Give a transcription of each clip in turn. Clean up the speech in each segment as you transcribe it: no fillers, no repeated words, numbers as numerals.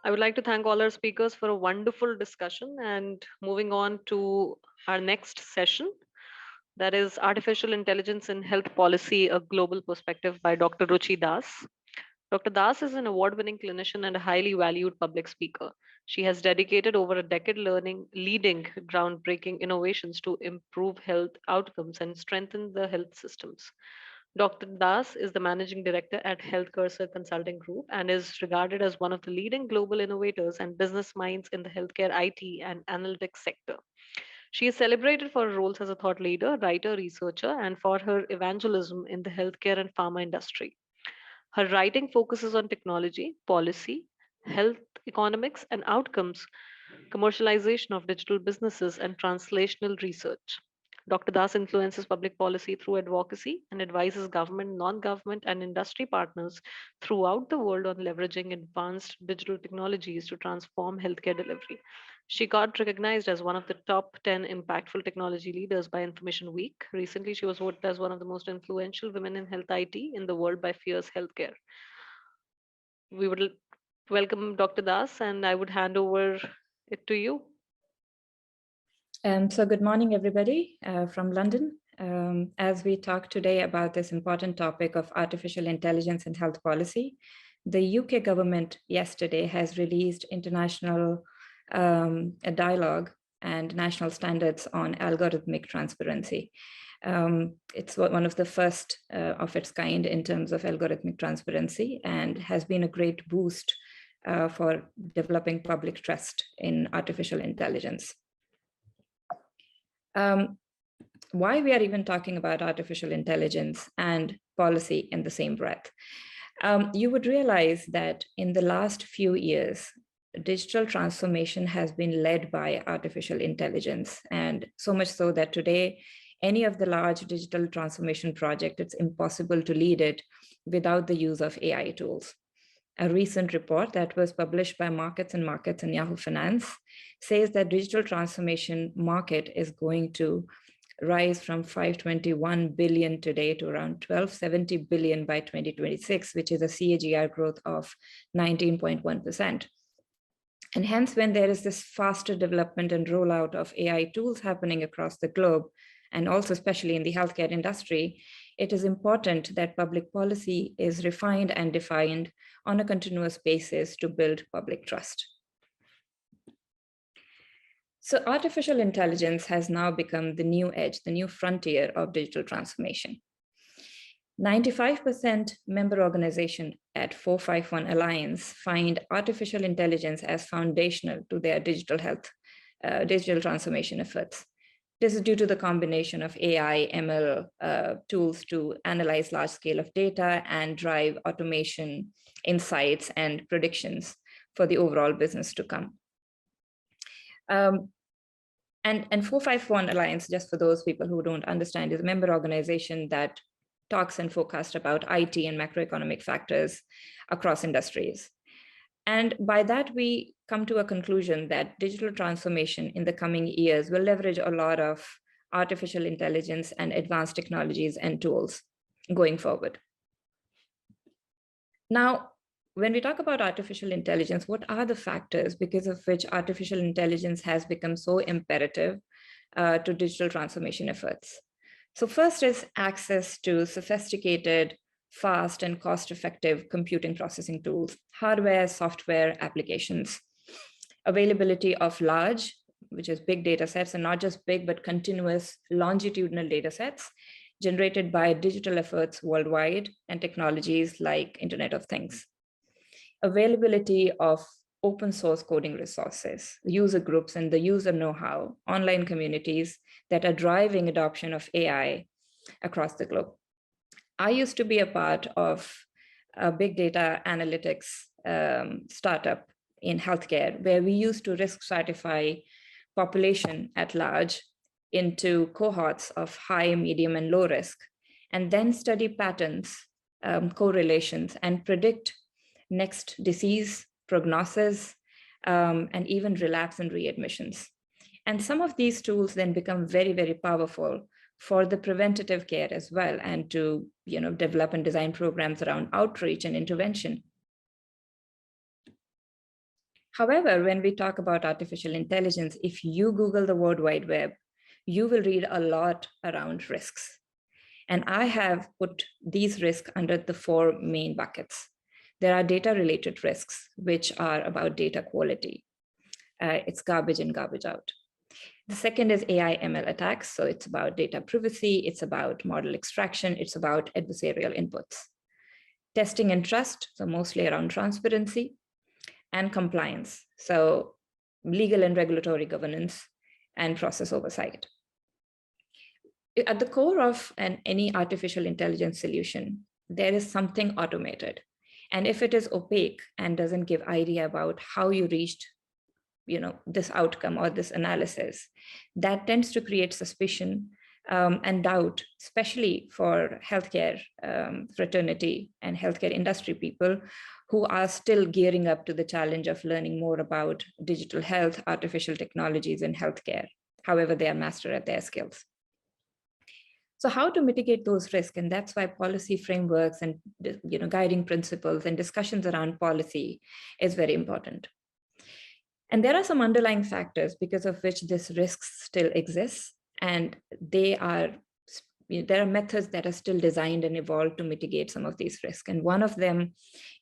I would like to thank all our speakers for a wonderful discussion and moving on to our next session, that is Artificial Intelligence in Health Policy, a Global Perspective by Dr. Ruchi Das. Dr. Das is an award winning clinician and a highly valued public speaker. She has dedicated over a decade leading groundbreaking innovations to improve health outcomes and strengthen the health systems. Dr. Das is the managing director at Health Cursor Consulting Group and is regarded as one of the leading global innovators and business minds in the healthcare IT and analytics sector. She is celebrated for her roles as a thought leader, writer, researcher, and for her evangelism in the healthcare and pharma industry. Her writing focuses on technology, policy, health economics, and outcomes, commercialization of digital businesses, and translational research. Dr. Das influences public policy through advocacy and advises government, non government, and industry partners throughout the world on leveraging advanced digital technologies to transform healthcare delivery. She got recognized as one of the top 10 impactful technology leaders by Information Week. Recently, she was voted as one of the most influential women in health IT in the world by Fierce Healthcare. We would welcome Dr. Das, and I would hand over it to you. So good morning, everybody from London. As we talk today about this important topic of artificial intelligence and health policy, the UK government yesterday has released international a dialogue and national standards on algorithmic transparency. It's one of the first of its kind in terms of algorithmic transparency and has been a great boost for developing public trust in artificial intelligence. Why we are even talking about artificial intelligence and policy in the same breath. You would realize that in the last few years, digital transformation has been led by artificial intelligence, and so much so that today, any of the large digital transformation project, it's impossible to lead it without the use of AI tools. A recent report that was published by Markets and Yahoo Finance says that digital transformation market is going to rise from 521 billion today to around 1270 billion by 2026, which is a CAGR growth of 19.1%. And hence, when there is this faster development and rollout of AI tools happening across the globe, and also especially in the healthcare industry, it is important that public policy is refined and defined on a continuous basis to build public trust. So artificial intelligence has now become the new edge, the new frontier of digital transformation. 95% member organization at 451 Alliance find artificial intelligence as foundational to their digital transformation efforts. This is due to the combination of AI, ML tools to analyze large scale of data and drive automation, insights, and predictions for the overall business to come. And 451 Alliance, just for those people who don't understand, is a member organization that talks and forecasts about IT and macroeconomic factors across industries. And by that, we come to a conclusion that digital transformation in the coming years will leverage a lot of artificial intelligence and advanced technologies and tools going forward. Now, when we talk about artificial intelligence, what are the factors because of which artificial intelligence has become so imperative to digital transformation efforts? So first is access to sophisticated, fast and cost-effective computing processing tools, hardware, software applications, availability of large, which is big data sets, and not just big, but continuous longitudinal data sets generated by digital efforts worldwide and technologies like Internet of Things. Availability of open source coding resources, user groups and the user know-how, online communities that are driving adoption of AI across the globe. I used to be a part of a big data analytics startup in healthcare, where we used to risk stratify population at large into cohorts of high, medium, and low risk, and then study patterns, correlations, and predict next disease prognosis, and even relapse and readmissions. And some of these tools then become very, very powerful for the preventative care as well, and to develop and design programs around outreach and intervention. However, when we talk about artificial intelligence, if you Google the World Wide Web, you will read a lot around risks. And I have put these risks under the four main buckets. There are data-related risks, which are about data quality. It's garbage in, garbage out. The second is AI ML attacks. So it's about data privacy, it's about model extraction, it's about adversarial inputs. Testing and trust, so mostly around transparency, and compliance, so legal and regulatory governance and process oversight. At the core of any artificial intelligence solution, there is something automated. And if it is opaque and doesn't give idea about how you reached this outcome or this analysis, that tends to create suspicion and doubt, especially for healthcare fraternity and healthcare industry people who are still gearing up to the challenge of learning more about digital health, artificial technologies in healthcare, however they are master at their skills. So how to mitigate those risks? And that's why policy frameworks and guiding principles and discussions around policy is very important. And there are some underlying factors because of which this risk still exists, and there are methods that are still designed and evolved to mitigate some of these risks. And one of them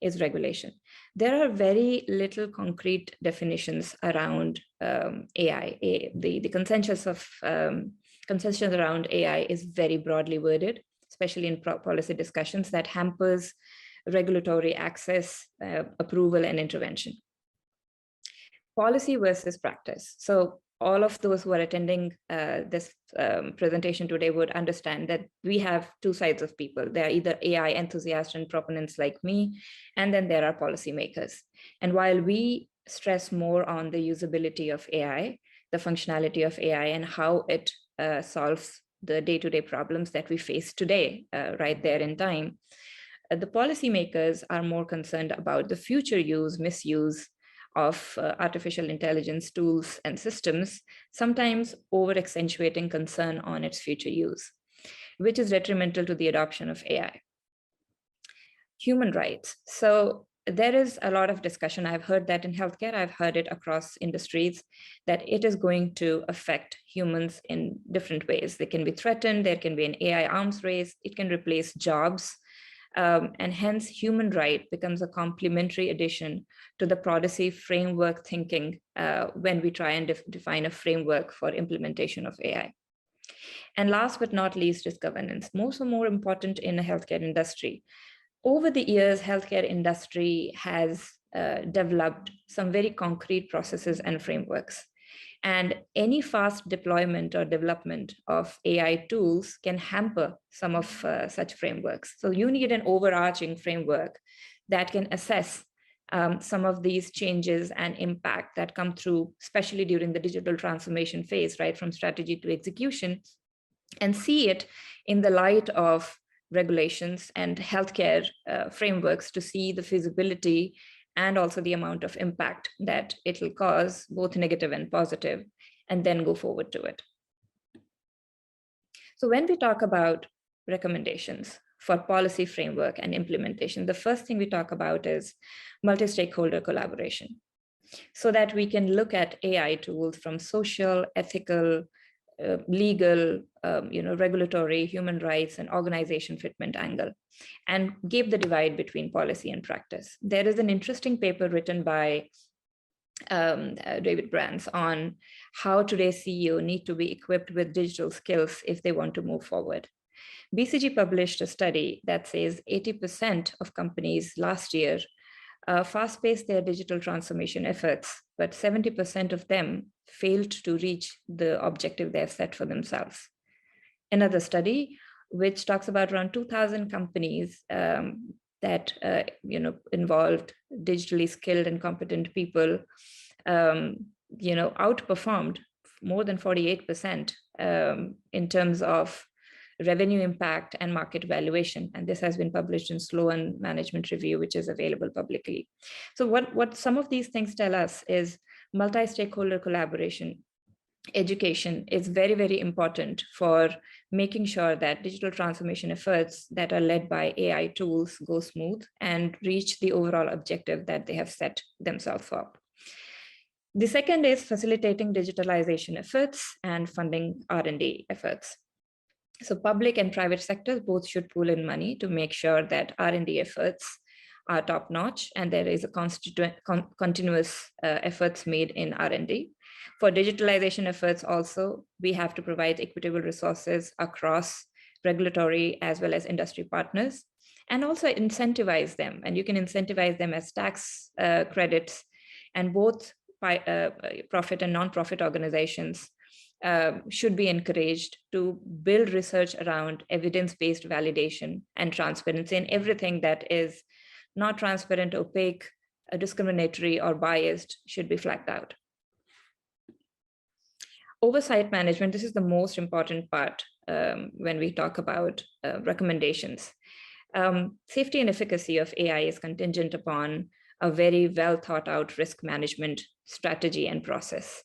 is regulation. There are very little concrete definitions around AI. The consensus around AI is very broadly worded, especially in policy discussions, that hampers regulatory access, approval, and intervention. Policy versus practice. So all of those who are attending this presentation today would understand that we have two sides of people. There are either AI enthusiasts and proponents like me, and then there are policymakers. And while we stress more on the usability of AI, the functionality of AI, and how it solves the day-to-day problems that we face today, right there in time, the policymakers are more concerned about the future use, misuse of artificial intelligence tools and systems, sometimes over-accentuating concern on its future use, which is detrimental to the adoption of AI. Human rights. So there is a lot of discussion. I've heard that in healthcare, I've heard it across industries, that it is going to affect humans in different ways. They can be threatened, there can be an AI arms race, it can replace jobs, and hence human right becomes a complementary addition to the policy framework thinking when we try and define a framework for implementation of AI. And last but not least is governance, more important in the healthcare industry. Over the years, healthcare industry has developed some very concrete processes and frameworks. And any fast deployment or development of AI tools can hamper some of such frameworks. So you need an overarching framework that can assess some of these changes and impact that come through, especially during the digital transformation phase, right, from strategy to execution, and see it in the light of regulations and healthcare frameworks to see the feasibility and also the amount of impact that it will cause, both negative and positive, and then go forward to it. So when we talk about recommendations for policy framework and implementation, the first thing we talk about is multi-stakeholder collaboration, so that we can look at AI tools from social, ethical, legal, regulatory, human rights, and organization fitment angle, and give the divide between policy and practice. There is an interesting paper written by David Brands on how today's CEO need to be equipped with digital skills if they want to move forward. BCG published a study that says 80% of companies last year fast-paced their digital transformation efforts, but 70% of them failed to reach the objective they have set for themselves. Another study, which talks about around 2,000 companies that involved digitally skilled and competent people, outperformed more than 48% in terms of revenue impact and market valuation. And this has been published in Sloan Management Review, which is available publicly. So what some of these things tell us is multi-stakeholder collaboration, education is very, very important for making sure that digital transformation efforts that are led by AI tools go smooth and reach the overall objective that they have set themselves for. The second is facilitating digitalization efforts and funding R&D efforts. So public and private sectors both should pool in money to make sure that R&D efforts are top-notch and there is a continuous efforts made in R&D. For digitalization efforts also, we have to provide equitable resources across regulatory as well as industry partners, and also incentivize them. And you can incentivize them as tax credits, and both profit and non-profit organizations should be encouraged to build research around evidence-based validation and transparency, and everything that is not transparent, opaque, discriminatory, or biased should be flagged out. Oversight management, this is the most important part when we talk about recommendations. Safety and efficacy of AI is contingent upon a very well thought out risk management strategy and process.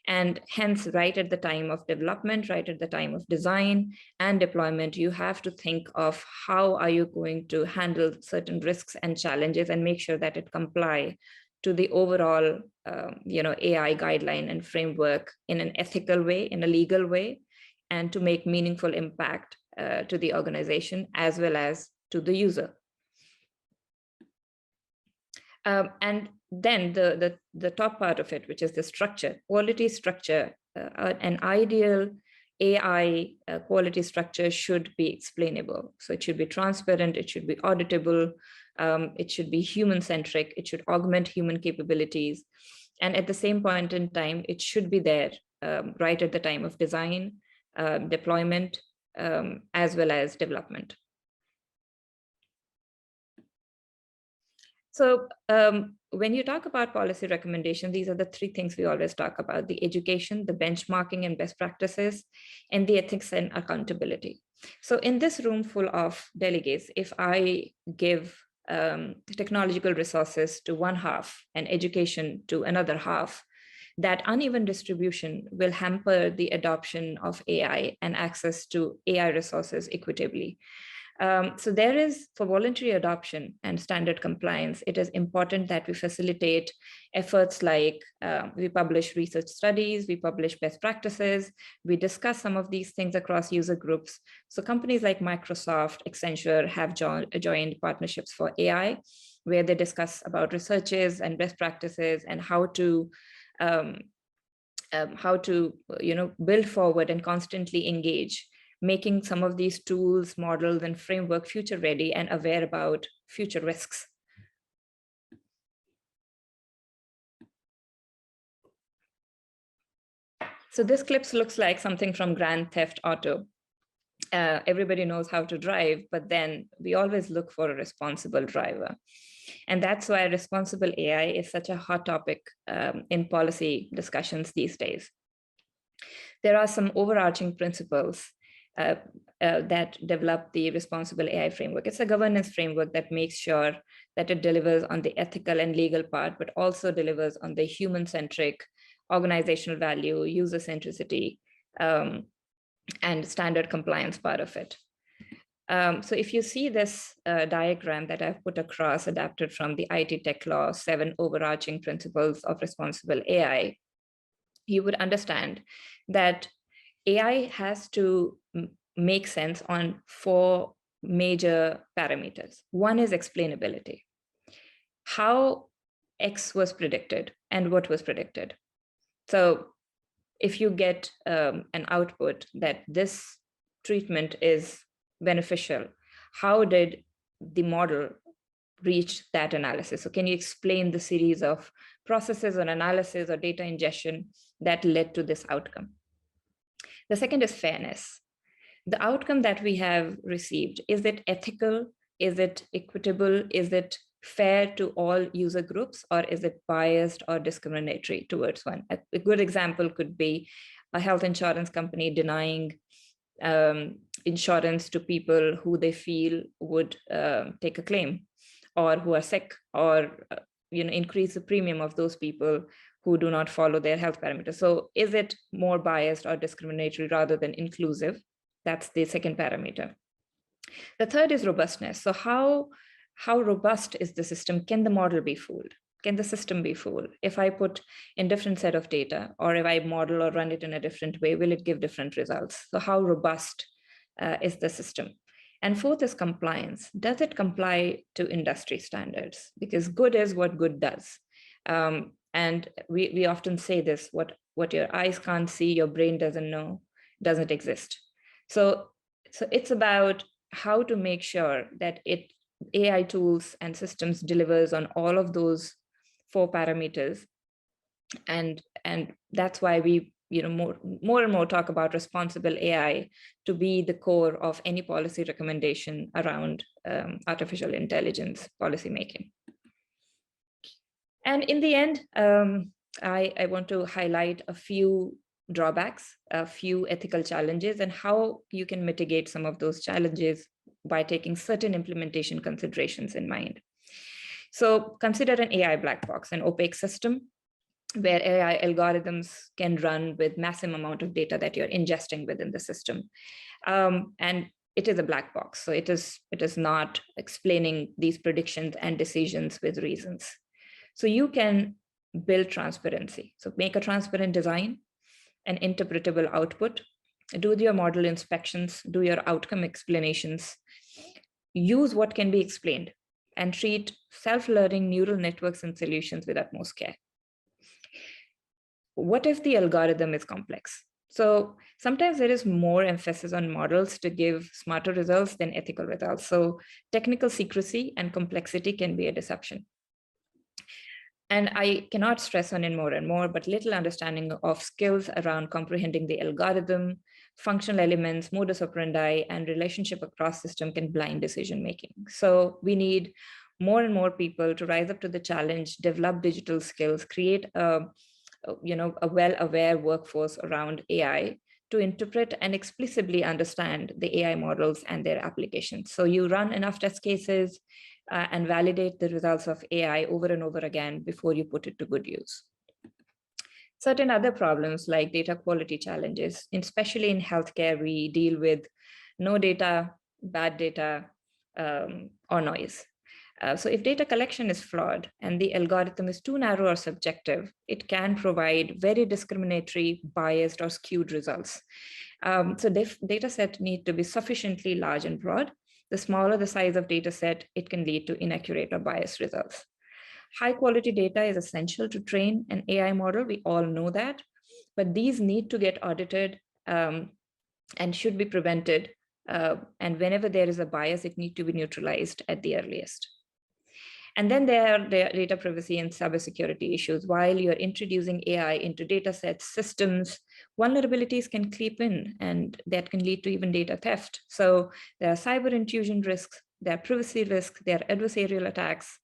And hence, right at the time of development, right at the time of design and deployment, you have to think of how are you going to handle certain risks and challenges and make sure that it comply to the overall AI guideline and framework in an ethical way, in a legal way, and to make meaningful impact to the organization as well as to the user. And then the top part of it, which is the structure, quality structure, an ideal AI quality structure should be explainable. So it should be transparent, it should be auditable, it should be human-centric, it should augment human capabilities. And at the same point in time, it should be there right at the time of design, deployment, as well as development. So when you talk about policy recommendation, these are the three things we always talk about: the education, the benchmarking and best practices, and the ethics and accountability. So in this room full of delegates, if I give technological resources to one half and education to another half, that uneven distribution will hamper the adoption of AI and access to AI resources equitably. So there is, for voluntary adoption and standard compliance, it is important that we facilitate efforts like we publish research studies, we publish best practices, we discuss some of these things across user groups. So companies like Microsoft, Accenture have joined partnerships for AI, where they discuss about researches and best practices and how to build forward and constantly engage, making some of these tools, models, and framework future ready and aware about future risks. So this clip looks like something from Grand Theft Auto. Everybody knows how to drive, but then we always look for a responsible driver. And that's why responsible AI is such a hot topic in policy discussions these days. There are some overarching principles that develop the responsible AI framework. It's a governance framework that makes sure that it delivers on the ethical and legal part, but also delivers on the human-centric organizational value, user centricity, and standard compliance part of it. So if you see this diagram that I've put across, adapted from the IT Tech Law 7 overarching principles of responsible AI, you would understand that AI has to make sense on 4 major parameters. One is explainability. How X was predicted and what was predicted. So if you get an output that this treatment is beneficial, how did the model reach that analysis? So can you explain the series of processes or analysis or data ingestion that led to this outcome? The second is fairness. The outcome that we have received, is it ethical? Is it equitable? Is it fair to all user groups, or is it biased or discriminatory towards one? A good example could be a health insurance company denying insurance to people who they feel would take a claim, or who are sick, or increase the premium of those people who do not follow their health parameters. So is it more biased or discriminatory rather than inclusive? That's the second parameter. The third is robustness. So how robust is the system? Can the model be fooled? can the system be fooled? If I put in different set of data, or if I model or run it in a different way, will it give different results? So how robust is the system? And fourth is compliance. Does it comply to industry standards? Because good is what good does. And we often say this, what your eyes can't see, your brain doesn't know, doesn't exist. So it's about how to make sure that AI tools and systems delivers on all of those 4 parameters. And that's why we more and more talk about responsible AI to be the core of any policy recommendation around artificial intelligence policymaking. And in the end, I want to highlight a few drawbacks, a few ethical challenges, and how you can mitigate some of those challenges by taking certain implementation considerations in mind. So consider an AI black box, an opaque system where AI algorithms can run with massive amount of data that you're ingesting within the system. And it is a black box. So it is not explaining these predictions and decisions with reasons. So you can build transparency. So make a transparent design, an interpretable output, do your model inspections, do your outcome explanations, use what can be explained, and treat self-learning neural networks and solutions with utmost care. What if the algorithm is complex? So sometimes there is more emphasis on models to give smarter results than ethical results. So technical secrecy and complexity can be a deception. And I cannot stress on it more and more, but little understanding of skills around comprehending the algorithm, functional elements, modus operandi, and relationship across system can blind decision-making. So we need more and more people to rise up to the challenge, develop digital skills, create a well-aware workforce around AI to interpret and explicitly understand the AI models and their applications. So you run enough test cases and validate the results of AI over and over again before you put it to good use. Certain other problems like data quality challenges, especially in healthcare, we deal with no data, bad data, or noise. So if data collection is flawed and the algorithm is too narrow or subjective, it can provide very discriminatory, biased, or skewed results. So data set need to be sufficiently large and broad. The smaller the size of data set, it can lead to inaccurate or biased results. High quality data is essential to train an AI model. We all know that, but these need to get audited and should be prevented. And whenever there is a bias, it needs to be neutralized at the earliest. And then there are the data privacy and cybersecurity issues. While you're introducing AI into data sets, systems, vulnerabilities can creep in, and that can lead to even data theft. So there are cyber intrusion risks, there are privacy risks, there are adversarial attacks,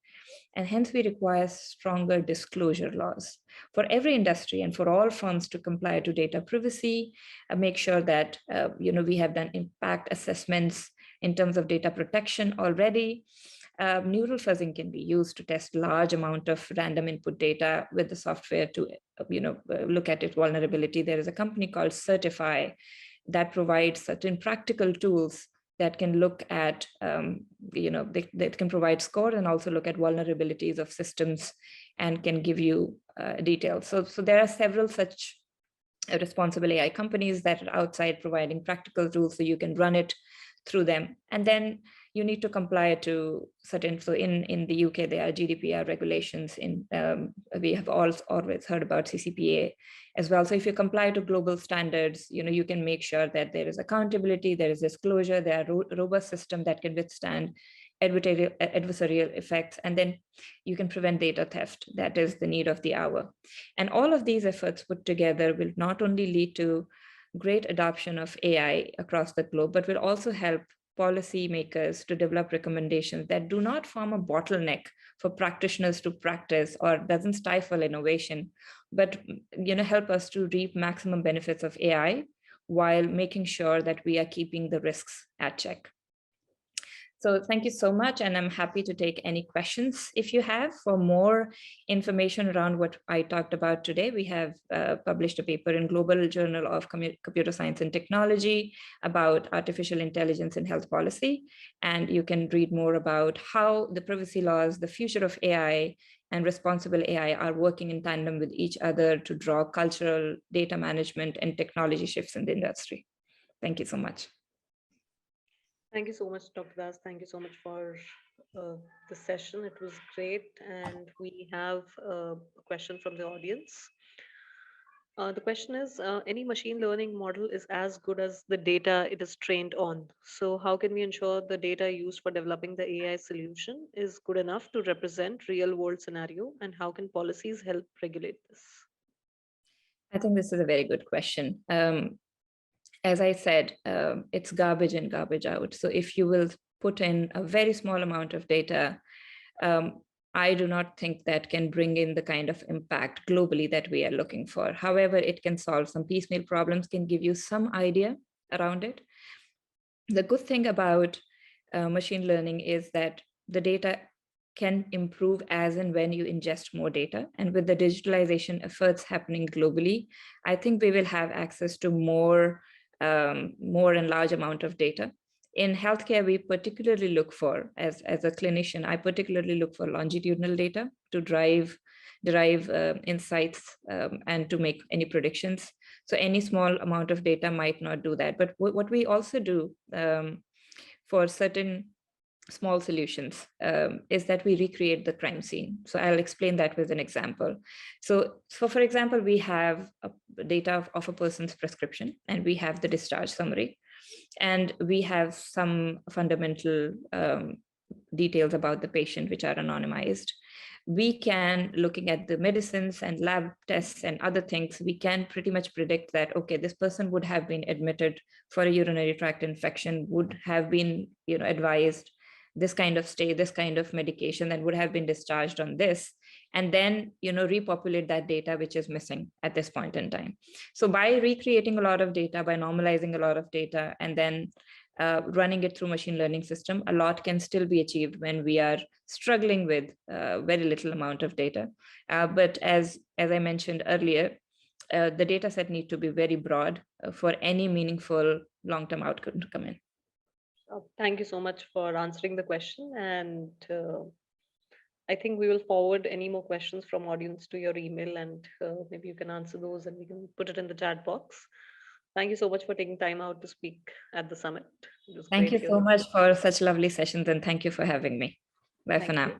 and hence we require stronger disclosure laws for every industry and for all firms to comply to data privacy, make sure that we have done impact assessments in terms of data protection already. Neural fuzzing can be used to test large amount of random input data with the software to look at its vulnerability. There is a company called Certify that provides certain practical tools that can look at, they can provide score and also look at vulnerabilities of systems and can give you details. So there are several such responsible AI companies that are outside providing practical tools so you can run it through them. And then you need to comply to certain, so in the UK, there are GDPR regulations. We have always heard about CCPA as well. So if you comply to global standards, you can make sure that there is accountability, there is disclosure, there are robust systems that can withstand adversarial effects, and then you can prevent data theft. That is the need of the hour. And all of these efforts put together will not only lead to great adoption of AI across the globe, but will also help policymakers to develop recommendations that do not form a bottleneck for practitioners to practice or doesn't stifle innovation, but help us to reap maximum benefits of AI while making sure that we are keeping the risks at check. So thank you so much, and I'm happy to take any questions if you have. For more information around what I talked about today, we have published a paper in Global Journal of Computer Science and Technology about artificial intelligence in health policy. And you can read more about how the privacy laws, the future of AI, and responsible AI are working in tandem with each other to draw cultural, data management, and technology shifts in the industry. Thank you so much. Thank you so much, Dr. Das. Thank you so much for the session. It was great. And we have a question from the audience. The question is, any machine learning model is as good as the data it is trained on. So how can we ensure the data used for developing the AI solution is good enough to represent real world scenario? And how can policies help regulate this? I think this is a very good question. As I said, it's garbage in, garbage out. So if you will put in a very small amount of data, I do not think that can bring in the kind of impact globally that we are looking for. However, it can solve some piecemeal problems, can give you some idea around it. The good thing about machine learning is that the data can improve as and when you ingest more data. And with the digitalization efforts happening globally, I think we will have access to more and large amount of data. In healthcare, we particularly look for, as a clinician, I particularly look for longitudinal data to derive insights and to make any predictions. So any small amount of data might not do that. But what we also do for certain small solutions is that we recreate the crime scene. So I'll explain that with an example. So for example, we have data of a person's prescription, and we have the discharge summary, and we have some fundamental details about the patient which are anonymized. We can, looking at the medicines and lab tests and other things, we can pretty much predict that, okay, this person would have been admitted for a urinary tract infection, would have been, advised this kind of stay, this kind of medication, that would have been discharged on this, and then, repopulate that data which is missing at this point in time. So by recreating a lot of data, by normalizing a lot of data, and then running it through machine learning system, a lot can still be achieved when we are struggling with very little amount of data. But as I mentioned earlier, the data set need to be very broad for any meaningful long-term outcome to come in. Thank you so much for answering the question. And I think we will forward any more questions from audience to your email, and maybe you can answer those and we can put it in the chat box. Thank you so much for taking time out to speak at the summit. It was Thank great you so hearing. much for such lovely sessions, and thank you for having me. Bye for now.